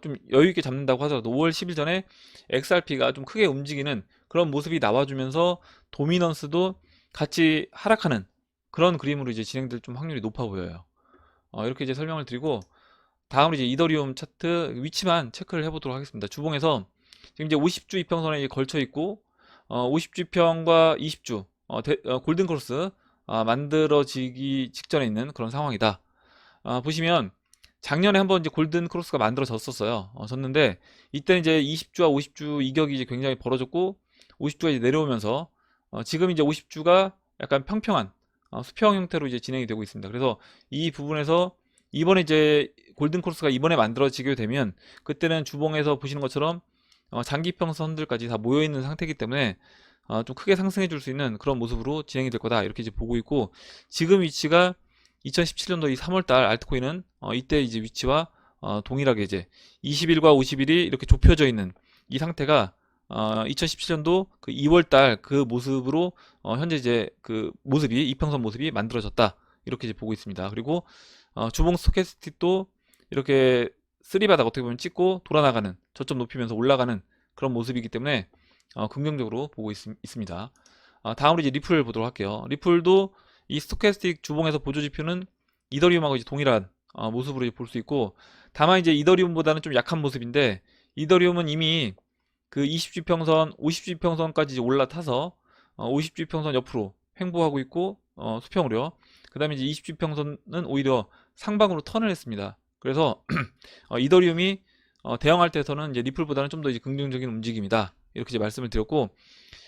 좀 여유 있게 잡는다고 하더라도 5월 10일 전에 XRP가 좀 크게 움직이는 그런 모습이 나와주면서 도미넌스도 같이 하락하는 그런 그림으로 이제 진행될 좀 확률이 높아 보여요. 이렇게 이제 설명을 드리고, 다음으로 이제 이더리움 차트 위치만 체크를 해보도록 하겠습니다. 주봉에서 지금 이제 50주 이평선에 걸쳐 있고 50주 이평과 20주 골든 크로스 만들어지기 직전에 있는 그런 상황이다. 보시면 작년에 한번 이제 골든 크로스가 만들어졌었어요. 졌는데 이때 이제 20주와 50주 이격이 이제 굉장히 벌어졌고 50주가 이제 내려오면서 지금 이제 50주가 약간 평평한 수평 형태로 이제 진행이 되고 있습니다. 그래서 이 부분에서 이번에 이제 골든 크로스가 이번에 만들어지게 되면 그때는 주봉에서 보시는 것처럼 장기평선들까지 다 모여 있는 상태이기 때문에 좀 크게 상승해 줄 수 있는 그런 모습으로 진행이 될 거다, 이렇게 이제 보고 있고, 지금 위치가 2017년도 이 3월달 알트코인은 이때 이제 위치와 동일하게 이제 20일과 50일이 이렇게 좁혀져 있는 이 상태가 2017년도 그 2월달 그 모습으로 현재 이제 그 모습이 이평선 모습이 만들어졌다, 이렇게 이제 보고 있습니다. 그리고 주봉 스토캐스틱도 이렇게 쓰리바닥 어떻게 보면 찍고 돌아나가는, 저점 높이면서 올라가는 그런 모습이기 때문에 긍정적으로 보고 있습니다. 다음으로 이제 리플 보도록 할게요. 리플도 이 스토캐스틱 주봉에서 보조지표는 이더리움하고 이제 동일한 모습으로 볼 수 있고, 다만 이제 이더리움보다는 좀 약한 모습인데, 이더리움은 이미 그 20주평선, 50주평선까지 올라타서 50주평선 옆으로 횡보하고 있고 수평으로요. 그 다음에 이제 20주평선은 오히려 상방으로 턴을 했습니다. 그래서 이더리움이 대응할 때에서는 이제 리플보다는 좀 더 이제 긍정적인 움직임이다, 이렇게 이제 말씀을 드렸고,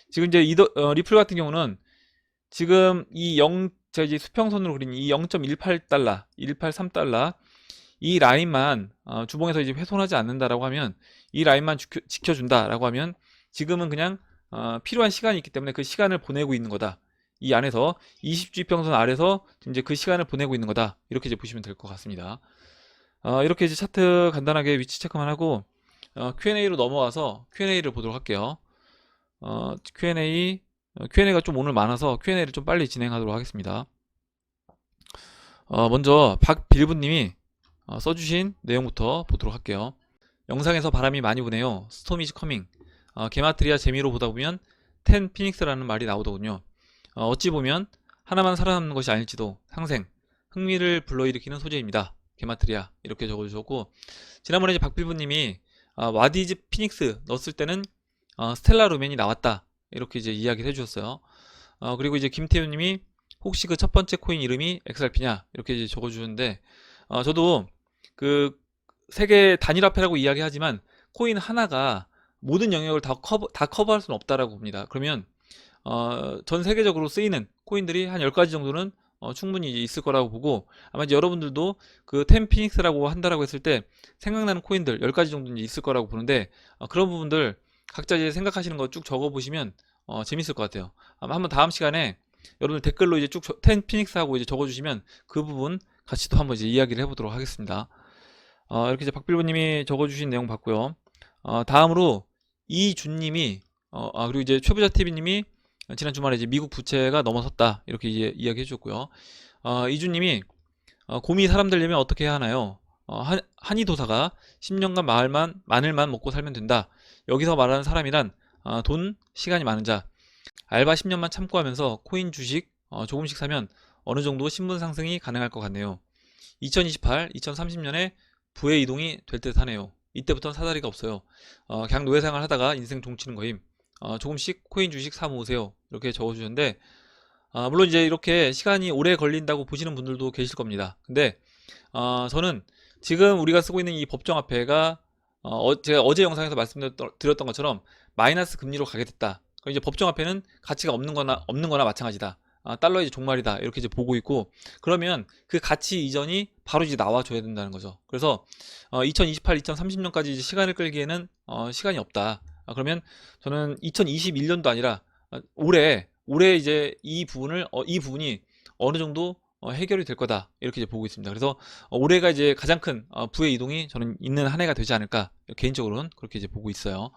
지금 이제 리플 같은 경우는 지금 제가 이제 수평선으로 그린 이 0.18달러, 183달러 이 라인만 주봉에서 이제 훼손하지 않는다라고 하면, 이 라인만 지켜준다라고 하면 지금은 그냥 필요한 시간이 있기 때문에 그 시간을 보내고 있는 거다. 이 안에서 20주 평선 아래서 이제 그 시간을 보내고 있는 거다, 이렇게 이제 보시면 될 것 같습니다. 이렇게 이제 차트 간단하게 위치 체크만 하고 Q&A로 넘어가서 Q&A를 보도록 할게요. Q&A가 좀 오늘 많아서 Q&A를 좀 빨리 진행하도록 하겠습니다. 먼저 박빌브님이 써주신 내용부터 보도록 할게요. 영상에서 바람이 많이 부네요. 스톰 이즈 커밍. 게마트리아 재미로 보다 보면 10 피닉스라는 말이 나오더군요. 어찌 보면 하나만 살아남는 것이 아닐지도 상생, 흥미를 불러일으키는 소재입니다. 게마트리아, 이렇게 적어주셨고, 지난번에 이제 박빌브님이 와디즈 피닉스 넣었을 때는 스텔라 루멘이 나왔다, 이렇게 이제 이야기를 해주셨어요. 그리고 이제 김태우님이 혹시 그 첫 번째 코인 이름이 XRP냐, 이렇게 이제 적어주셨는데, 저도 그 세계 단일화폐라고 이야기하지만 코인 하나가 모든 영역을 다 커버할 수는 없다라고 봅니다. 그러면 전 세계적으로 쓰이는 코인들이 한 10가지 정도는 충분히 이제 있을 거라고 보고, 아마 이제 여러분들도 그 텐피닉스라고 한다라고 했을 때 생각나는 코인들 10가지 정도는 있을 거라고 보는데, 그런 부분들 각자 이제 생각하시는 거 쭉 적어 보시면 재밌을 것 같아요. 아마 한번 다음 시간에 여러분들 댓글로 이제 쭉 텐피닉스하고 이제 적어 주시면 그 부분 같이 또 한번 이제 이야기를 해보도록 하겠습니다. 이렇게 이제 박빌보님이 적어 주신 내용 봤고요. 다음으로 이준님이 그리고 이제 최부자 TV님이 지난 주말에 이제 미국 부채가 넘어섰다 이렇게 이제 이야기해 주셨고요. 이준님이 곰이 사람 되려면 어떻게 해야 하나요? 한의도사가 10년간 마늘만 먹고 살면 된다. 여기서 말하는 사람이란 돈, 시간이 많은 자, 알바 10년만 참고하면서 코인 주식 조금씩 사면 어느 정도 신분 상승이 가능할 것 같네요. 2028, 2030년에 부의 이동이 될 듯 하네요. 이때부터는 사다리가 없어요. 그냥 노예생활 하다가 인생 종치는 거임. 조금씩 코인 주식 사 모으세요. 이렇게 적어주셨는데, 물론 이제 이렇게 시간이 오래 걸린다고 보시는 분들도 계실 겁니다. 근데 저는 지금 우리가 쓰고 있는 이 법정화폐가 제가 어제 영상에서 말씀드렸던 것처럼 마이너스 금리로 가게 됐다. 그럼 이제 법정화폐는 가치가 없는 거나 마찬가지다. 달러의 종말이다. 이렇게 이제 보고 있고, 그러면 그 가치 이전이 바로 이제 나와줘야 된다는 거죠. 그래서 2028, 2030년까지 이제 시간을 끌기에는 시간이 없다. 그러면 저는 2021년도 아니라 올해 이제 이 부분이 어느 정도 해결이 될 거다 이렇게 이제 보고 있습니다. 그래서 올해가 이제 가장 큰 부의 이동이 저는 있는 한 해가 되지 않을까, 개인적으로는 그렇게 이제 보고 있어요.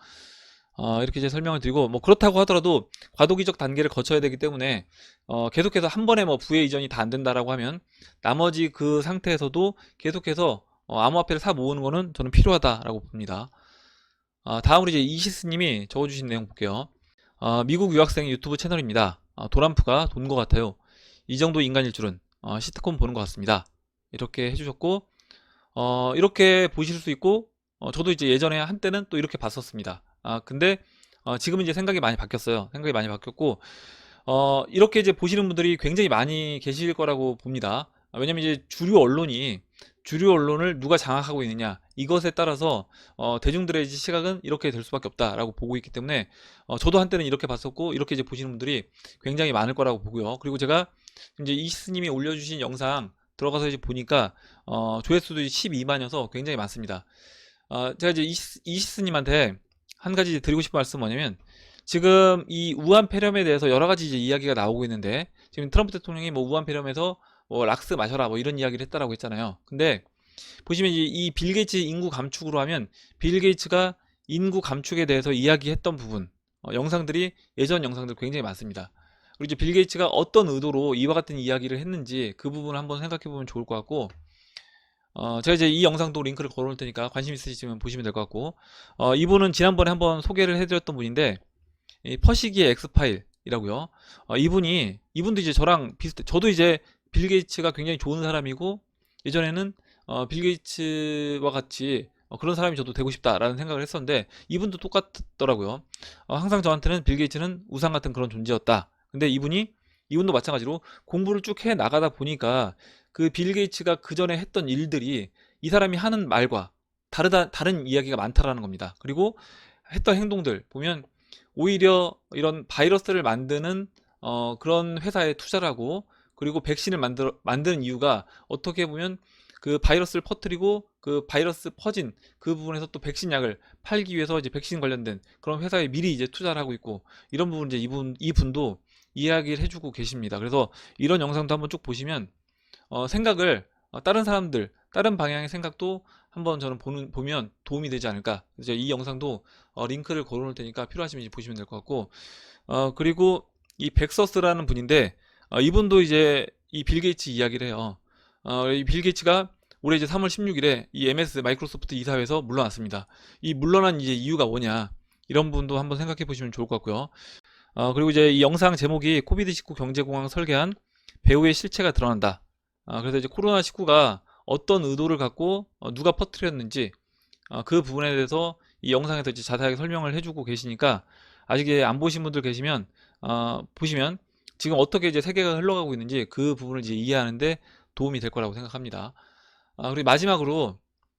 이렇게 이제 설명을 드리고, 뭐 그렇다고 하더라도 과도기적 단계를 거쳐야 되기 때문에 계속해서 한 번에 뭐 부의 이전이 다 안 된다라고 하면 나머지 그 상태에서도 계속해서 암호화폐를 사 모으는 거는 저는 필요하다라고 봅니다. 다음으로 이제 이시스님이 적어주신 내용 볼게요. 미국 유학생 유튜브 채널입니다. 도람프가 돈 것 같아요. 이 정도 인간일 줄은 시트콤 보는 것 같습니다. 이렇게 해주셨고, 이렇게 보실 수 있고, 저도 이제 예전에 한때는 또 이렇게 봤었습니다. 근데 지금은 이제 생각이 많이 바뀌었어요. 생각이 많이 바뀌었고, 이렇게 이제 보시는 분들이 굉장히 많이 계실 거라고 봅니다. 왜냐면 이제 주류 언론을 누가 장악하고 있느냐, 이것에 따라서 대중들의 시각은 이렇게 될 수밖에 없다라고 보고 있기 때문에 저도 한때는 이렇게 봤었고, 이렇게 이제 보시는 분들이 굉장히 많을 거라고 보고요. 그리고 제가 이제 이시스님이 올려주신 영상 들어가서 이제 보니까 조회수도 12만이어서 굉장히 많습니다. 제가 이제 이시스님한테 한 가지 드리고 싶은 말씀은 뭐냐면, 지금 이 우한 폐렴에 대해서 여러 가지 이제 이야기가 나오고 있는데, 지금 트럼프 대통령이 뭐 우한 폐렴에서 뭐 락스 마셔라 뭐 이런 이야기를 했다라고 했잖아요. 근데 보시면 이빌 게이츠 인구 감축으로 하면, 빌 게이츠가 인구 감축에 대해서 이야기했던 부분 영상들이 예전 영상들 굉장히 많습니다. 그리고 이제 빌 게이츠가 어떤 의도로 이와 같은 이야기를 했는지 그 부분을 한번 생각해 보면 좋을 것 같고, 제가 이제 이 영상도 링크를 걸어 놓을 테니까 관심 있으시면 보시면 될 것 같고, 이분은 지난번에 한번 소개를 해드렸던 분인데, 이 퍼시기의 엑스파일이라고요. 이분도 이제 저랑 비슷해. 저도 이제 빌 게이츠가 굉장히 좋은 사람이고, 예전에는 빌 게이츠와 같이 그런 사람이 저도 되고 싶다라는 생각을 했었는데, 이분도 똑같더라고요. 항상 저한테는 빌 게이츠는 우상 같은 그런 존재였다. 근데 이분도 마찬가지로 공부를 쭉 해 나가다 보니까 그 빌 게이츠가 그 전에 했던 일들이 이 사람이 하는 말과 다른 이야기가 많다라는 겁니다. 그리고 했던 행동들 보면 오히려 이런 바이러스를 만드는 그런 회사에 투자를 하고, 그리고 백신을 만드는 이유가 어떻게 보면 그 바이러스를 퍼뜨리고 그 바이러스 퍼진 그 부분에서 또 백신 약을 팔기 위해서 이제 백신 관련된 그런 회사에 미리 이제 투자를 하고 있고, 이런 부분 이제 이분도 이야기를 해주고 계십니다. 그래서 이런 영상도 한번 쭉 보시면 생각을 다른 사람들 다른 방향의 생각도 한번 저는 보면 도움이 되지 않을까. 그래서 이 영상도 링크를 걸어 놓을 테니까 필요하시면 이제 보시면 될 것 같고, 그리고 이 백서스라는 분인데, 이분도 이제 이 빌 게이츠 이야기를 해요. 이 빌 게이츠가 올해 이제 3월 16일에 이 MS 마이크로소프트 이사회에서 물러났습니다. 이 물러난 이제 이유가 뭐냐, 이런 부분도 한번 생각해 보시면 좋을 것 같고요. 그리고 이제 이 영상 제목이 코비드19 경제공황 설계한 배우의 실체가 드러난다. 그래서 이제 코로나19가 어떤 의도를 갖고 누가 퍼뜨렸는지 그 부분에 대해서 이 영상에서 이제 자세하게 설명을 해주고 계시니까, 아직 안 보신 분들 계시면 보시면 지금 어떻게 이제 세계가 흘러가고 있는지 그 부분을 이제 이해하는데 도움이 될 거라고 생각합니다. 그리고 마지막으로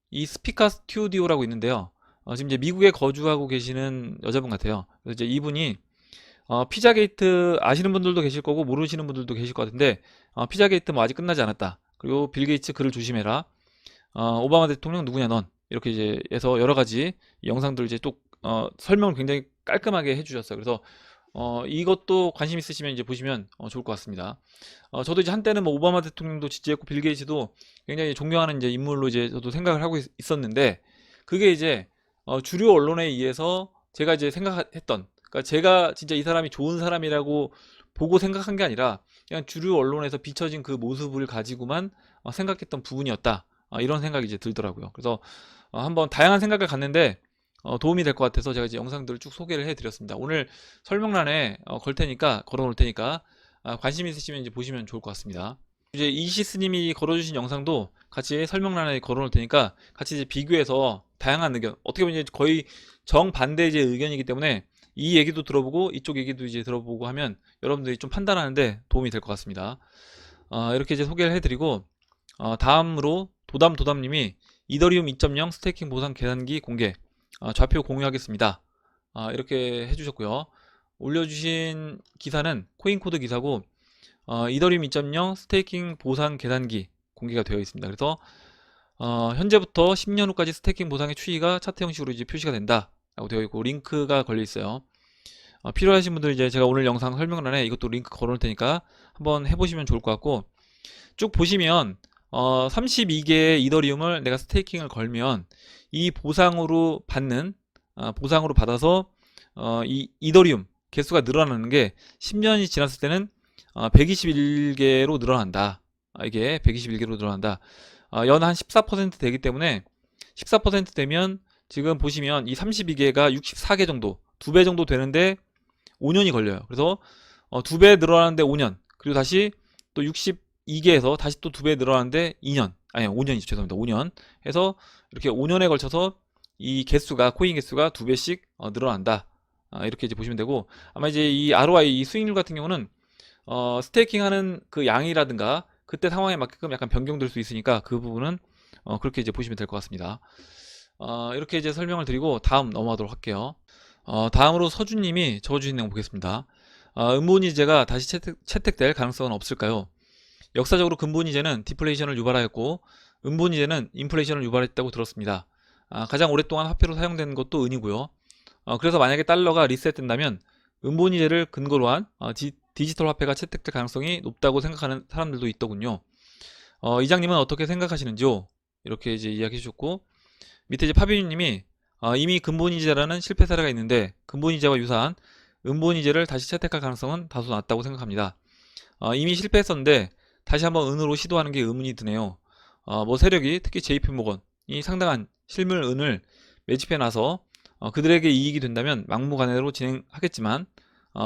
이 스피카 스튜디오라고 있는데요. 지금 이제 미국에 거주하고 계시는 여자분 같아요. 그래서 이제 이분이 피자게이트 아시는 분들도 계실 거고 모르시는 분들도 계실 것 같은데, 피자게이트 뭐 아직 끝나지 않았다. 그리고 빌 게이츠 그를 조심해라. 오바마 대통령 누구냐 넌. 이렇게 이제 해서 여러 가지 영상들 이제 또 설명을 굉장히 깔끔하게 해주셨어요. 그래서 이것도 관심 있으시면 이제 보시면 좋을 것 같습니다. 저도 이제 한때는 뭐 오바마 대통령도 지지했고 빌 게이츠도 굉장히 존경하는 이제 인물로 이제 저도 생각을 하고 있었는데, 그게 이제 주류 언론에 의해서 제가 이제 생각했던, 그러니까 제가 진짜 이 사람이 좋은 사람이라고 보고 생각한 게 아니라 그냥 주류 언론에서 비춰진 그 모습을 가지고만 생각했던 부분이었다. 이런 생각이 이제 들더라고요. 그래서 한번 다양한 생각을 갖는데 도움이 될 것 같아서 제가 이제 영상들을 쭉 소개를 해드렸습니다. 오늘 설명란에 걸어 놓을 테니까 관심 있으시면 이제 보시면 좋을 것 같습니다. 이제 이시스님이 걸어주신 영상도 같이 설명란에 걸어 놓을 테니까 같이 이제 비교해서 다양한 의견, 어떻게 보면 이제 거의 정반대 제 의견이기 때문에 이 얘기도 들어보고 이쪽 얘기도 이제 들어보고 하면 여러분들이 좀 판단하는데 도움이 될 것 같습니다. 이렇게 이제 소개를 해드리고, 다음으로 도담님이 이더리움 2.0 스테이킹 보상 계산기 공개, 좌표 공유하겠습니다. 이렇게 해주셨고요. 올려주신 기사는 코인코드 기사고, 이더리움 2.0 스테이킹 보상 계산기 공개가 되어 있습니다. 그래서 현재부터 10년 후까지 스테이킹 보상의 추이가 차트 형식으로 이제 표시가 된다 라고 되어 있고, 링크가 걸려 있어요. 필요하신 분들 이제 제가 오늘 영상 설명란에 이것도 링크 걸어 놓을 테니까 한번 해보시면 좋을 것 같고, 쭉 보시면 32개의 이더리움을 내가 스테이킹을 걸면 이 보상으로 받아서 이 이더리움 개수가 늘어나는 게 10년이 지났을 때는 121개로 늘어난다. 이게 121개로 늘어난다. 연 한 14% 되기 때문에 14% 되면 지금 보시면 이 32개가 64개 정도, 2배 정도 되는데 5년이 걸려요. 그래서 2배 늘어나는데 5년, 그리고 다시 또 62개에서 다시 또 2배 늘어나는데 2년, 아니 5년이죠. 죄송합니다. 5년 해서 이렇게 5년에 걸쳐서 이 개수가, 코인 개수가 2배씩 늘어난다. 이렇게 이제 보시면 되고, 아마 이제 이 ROI, 이 수익률 같은 경우는 스테이킹 하는 그 양이라든가 그때 상황에 맞게끔 약간 변경될 수 있으니까 그 부분은 그렇게 이제 보시면 될 것 같습니다. 이렇게 이제 설명을 드리고 다음 넘어가도록 할게요. 다음으로 서준님이 적어주신 내용 보겠습니다. 근본이제가 다시 채택될 가능성은 없을까요? 역사적으로 근본이제는 디플레이션을 유발하였고 은본이제는 인플레이션을 유발했다고 들었습니다. 가장 오랫동안 화폐로 사용된 것도 은이고요. 그래서 만약에 달러가 리셋된다면 은본이제를 근거로 한 디지털 화폐가 채택될 가능성이 높다고 생각하는 사람들도 있더군요. 이장님은 어떻게 생각하시는지요? 이렇게 이제 이야기해 주셨고, 밑에 이제 파비님이 이미 근본이제라는 실패 사례가 있는데 근본이제와 유사한 은본이제를 다시 채택할 가능성은 다소 낮다고 생각합니다. 이미 실패했었는데 다시 한번 은으로 시도하는 게 의문이 드네요. 뭐 세력이, 특히 JP모건이 상당한 실물 은을 매집해 놔서 그들에게 이익이 된다면 막무가내로 진행하겠지만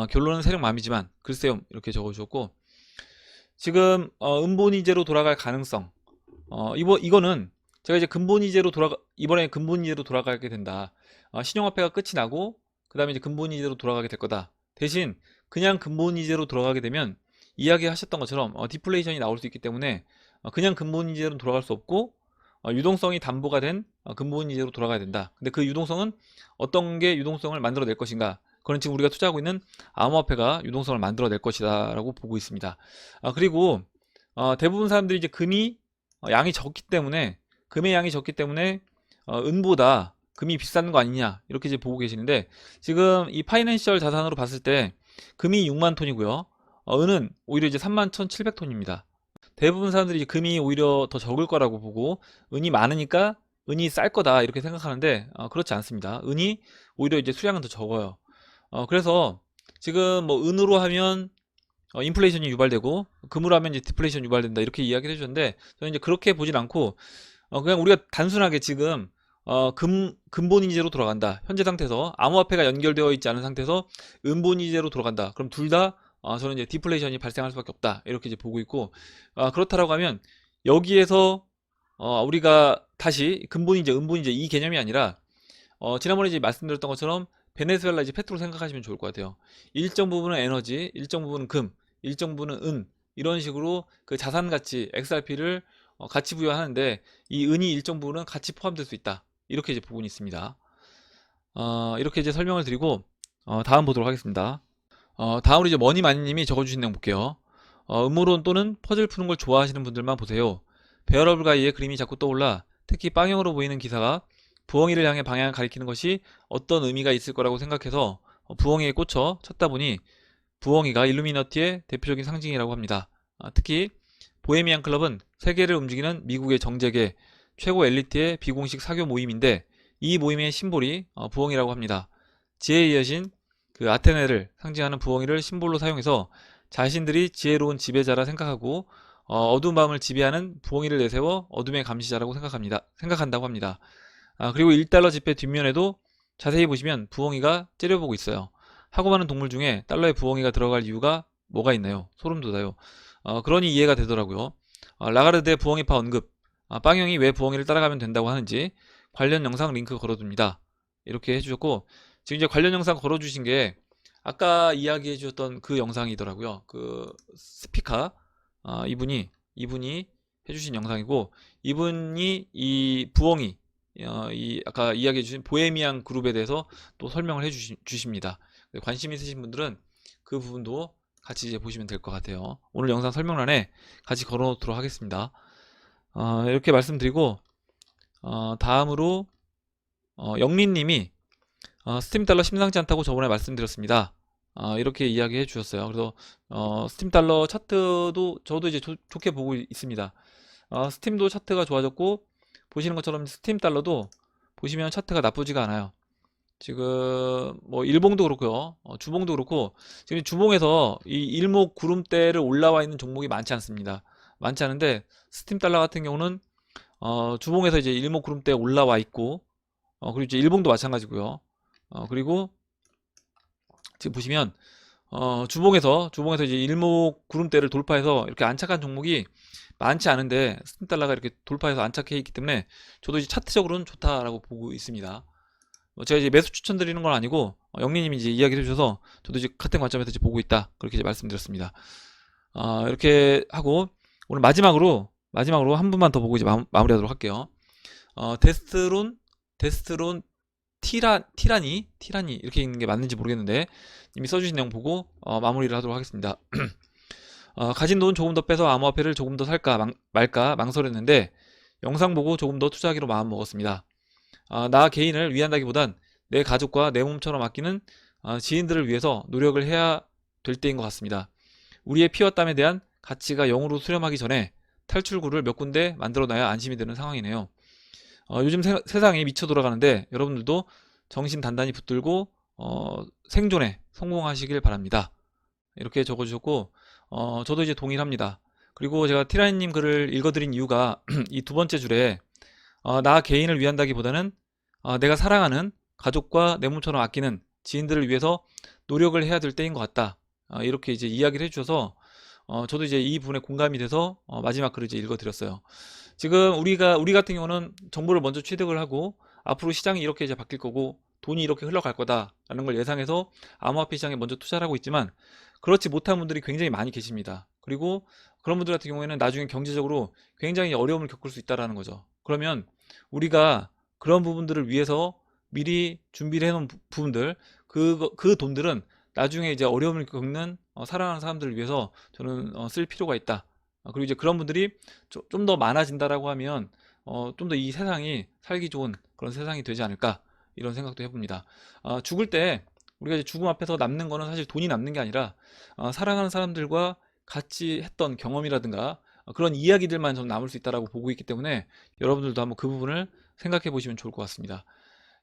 결론은 세력 마음이지만 글쎄요, 이렇게 적어주셨고, 지금 은본이제로 돌아갈 가능성, 이거는 제가 이제 이번에 근본이제로 돌아가게 된다. 신용화폐가 끝이 나고 그 다음에 이제 근본이제로 돌아가게 될 거다. 대신 그냥 근본이제로 돌아가게 되면 이야기하셨던 것처럼 디플레이션이 나올 수 있기 때문에 그냥 근본이제로 돌아갈 수 없고 유동성이 담보가 된 근본이제로 돌아가야 된다. 근데 그 유동성은 어떤 게 유동성을 만들어낼 것인가? 그건 지금 우리가 투자하고 있는 암호화폐가 유동성을 만들어낼 것이다 라고 보고 있습니다. 그리고 대부분 사람들이 이제 금의 양이 적기 때문에, 금의 양이 적기 때문에 은보다 금이 비싼 거 아니냐 이렇게 이제 보고 계시는데, 지금 이 파이낸셜 자산으로 봤을 때 금이 6만 톤이고요. 은은 오히려 이제 3만 1,700톤입니다. 대부분 사람들이 이제 금이 오히려 더 적을 거라고 보고 은이 많으니까 은이 쌀 거다 이렇게 생각하는데 그렇지 않습니다. 은이 오히려 이제 수량은 더 적어요. 그래서 지금 뭐 은으로 하면 인플레이션이 유발되고 금으로 하면 이제 디플레이션 유발된다 이렇게 이야기를 해주셨는데, 저는 이제 그렇게 보진 않고 그냥 우리가 단순하게 지금 근본이제로 돌아간다. 현재 상태에서 암호화폐가 연결되어 있지 않은 상태에서 은본이제로 돌아간다. 그럼 둘 다 저는 이제 디플레이션이 발생할 수밖에 없다. 이렇게 이제 보고 있고, 그렇다라고 하면 여기에서 우리가 다시 근본이제, 은본이제 이 개념이 아니라 지난번에 이제 말씀드렸던 것처럼 베네수엘라 이제 페트로 생각하시면 좋을 것 같아요. 일정 부분은 에너지, 일정 부분은 금, 일정 부분은 은, 이런 식으로 그 자산 가치 XRP를 가치 부여하는데 이 은이 일정 부분은 같이 포함될 수 있다. 이렇게 이제 부분이 있습니다. 이렇게 이제 설명을 드리고 다음 보도록 하겠습니다. 다음으로 이제 머니마니님이 적어주신 내용 볼게요. 음모론 또는 퍼즐 푸는 걸 좋아하시는 분들만 보세요. 베어러블 가이의 그림이 자꾸 떠올라 특히 빵형으로 보이는 기사가 부엉이를 향해 방향을 가리키는 것이 어떤 의미가 있을 거라고 생각해서 부엉이에 꽂혀 찾다 보니 부엉이가 일루미너티의 대표적인 상징이라고 합니다. 특히 보헤미안 클럽은 세계를 움직이는 미국의 정재계 최고 엘리트의 비공식 사교 모임인데 이 모임의 심볼이 부엉이라고 합니다. 지혜의 여신 그 아테네를 상징하는 부엉이를 심볼로 사용해서 자신들이 지혜로운 지배자라 생각하고 어두운 밤을 지배하는 부엉이를 내세워 어둠의 감시자라고 생각한다고 합니다. 그리고 1달러 지폐 뒷면에도 자세히 보시면 부엉이가 째려보고 있어요. 하고 많은 동물 중에 달러에 부엉이가 들어갈 이유가 뭐가 있나요? 소름 돋아요. 그러니 이해가 되더라고요. 라가르드의 부엉이파 언급, 빵형이 왜 부엉이를 따라가면 된다고 하는지 관련 영상 링크 걸어둡니다. 이렇게 해주셨고, 지금 이제 관련 영상 걸어주신 게 아까 이야기해 주셨던 그 영상이더라고요. 그 스피카, 이분이 해주신 영상이고, 이분이 이 부엉이, 이 아까 이야기해 주신 보헤미안 그룹에 대해서 또 설명을 주십니다. 관심 있으신 분들은 그 부분도 같이 이제 보시면 될 것 같아요. 오늘 영상 설명란에 같이 걸어 놓도록 하겠습니다. 이렇게 말씀드리고 다음으로 영민님이 스팀 달러 심상치 않다고 저번에 말씀드렸습니다. 이렇게 이야기해 주셨어요. 그래서 스팀 달러 차트도 저도 이제 좋게 보고 있습니다. 스팀도 차트가 좋아졌고 보시는 것처럼 스팀 달러도 보시면 차트가 나쁘지가 않아요. 지금 뭐 일봉도 그렇고요. 주봉도 그렇고 지금 주봉에서 이 일목 구름대를 올라와 있는 종목이 많지 않습니다. 많지 않은데 스팀 달러 같은 경우는 주봉에서 이제 일목 구름대에 올라와 있고 그리고 이제 일봉도 마찬가지고요. 그리고 지금 보시면 주봉에서 이제 일목 구름대를 돌파해서 이렇게 안착한 종목이 많지 않은데 스팀 달러가 이렇게 돌파해서 안착해 있기 때문에 저도 이제 차트적으로는 좋다라고 보고 있습니다. 제가 이제 매수 추천드리는 건 아니고 영리님이 이제 이야기를 해주셔서 저도 이제 같은 관점에서 이제 보고 있다 그렇게 이제 말씀드렸습니다. 이렇게 하고 오늘 마지막으로 한 분만 더 보고 이제 마무리하도록 할게요. 데스트론 티라니 이렇게 있는 게 맞는지 모르겠는데 이미 써주신 내용 보고 마무리를 하도록 하겠습니다. 가진 돈 조금 더 빼서 암호화폐를 조금 더 살까 말까 망설였는데 영상 보고 조금 더 투자하기로 마음 먹었습니다. 나 개인을 위한다기보단 내 가족과 내 몸처럼 아끼는 지인들을 위해서 노력을 해야 될 때인 것 같습니다. 우리의 피와 땀에 대한 가치가 0으로 수렴하기 전에 탈출구를 몇 군데 만들어놔야 안심이 되는 상황이네요. 요즘 세상이 미쳐 돌아가는데 여러분들도 정신 단단히 붙들고 생존에 성공하시길 바랍니다. 이렇게 적어주셨고 저도 이제 동일합니다. 그리고 제가 티라니님 글을 읽어드린 이유가 이 두 번째 줄에 나 개인을 위한다기보다는 내가 사랑하는 가족과 내 몸처럼 아끼는 지인들을 위해서 노력을 해야 될 때인 것 같다. 이렇게 이제 이야기를 해주셔서 저도 이제 이 부분에 공감이 돼서 마지막 글을 이제 읽어드렸어요. 지금 우리 같은 경우는 정보를 먼저 취득을 하고 앞으로 시장이 이렇게 이제 바뀔 거고 돈이 이렇게 흘러갈 거다라는 걸 예상해서 암호화폐 시장에 먼저 투자를 하고 있지만 그렇지 못한 분들이 굉장히 많이 계십니다. 그리고 그런 분들 같은 경우에는 나중에 경제적으로 굉장히 어려움을 겪을 수 있다라는 거죠. 그러면 우리가 그런 부분들을 위해서 미리 준비를 해놓은 부분들, 그 돈들은 나중에 이제 어려움을 겪는 사랑하는 사람들을 위해서 저는 쓸 필요가 있다. 그리고 이제 그런 분들이 좀 더 많아진다라고 하면 좀 더 이 세상이 살기 좋은 그런 세상이 되지 않을까 이런 생각도 해봅니다. 죽을 때 우리가 이제 죽음 앞에서 남는 거는 사실 돈이 남는 게 아니라 사랑하는 사람들과 같이 했던 경험이라든가 그런 이야기들만 좀 남을 수 있다라고 보고 있기 때문에 여러분들도 한번 그 부분을 생각해 보시면 좋을 것 같습니다.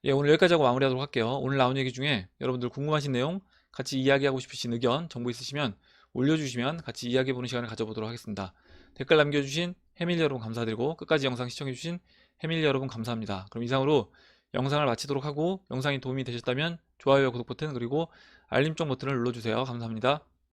예, 오늘 여기까지 하고 마무리하도록 할게요. 오늘 나온 얘기 중에 여러분들 궁금하신 내용, 같이 이야기하고 싶으신 의견, 정보 있으시면 올려주시면 같이 이야기해보는 시간을 가져보도록 하겠습니다. 댓글 남겨주신 해밀 여러분 감사드리고 끝까지 영상 시청해주신 해밀 여러분 감사합니다. 그럼 이상으로 영상을 마치도록 하고 영상이 도움이 되셨다면 좋아요와 구독 버튼 그리고 알림종 버튼을 눌러주세요. 감사합니다.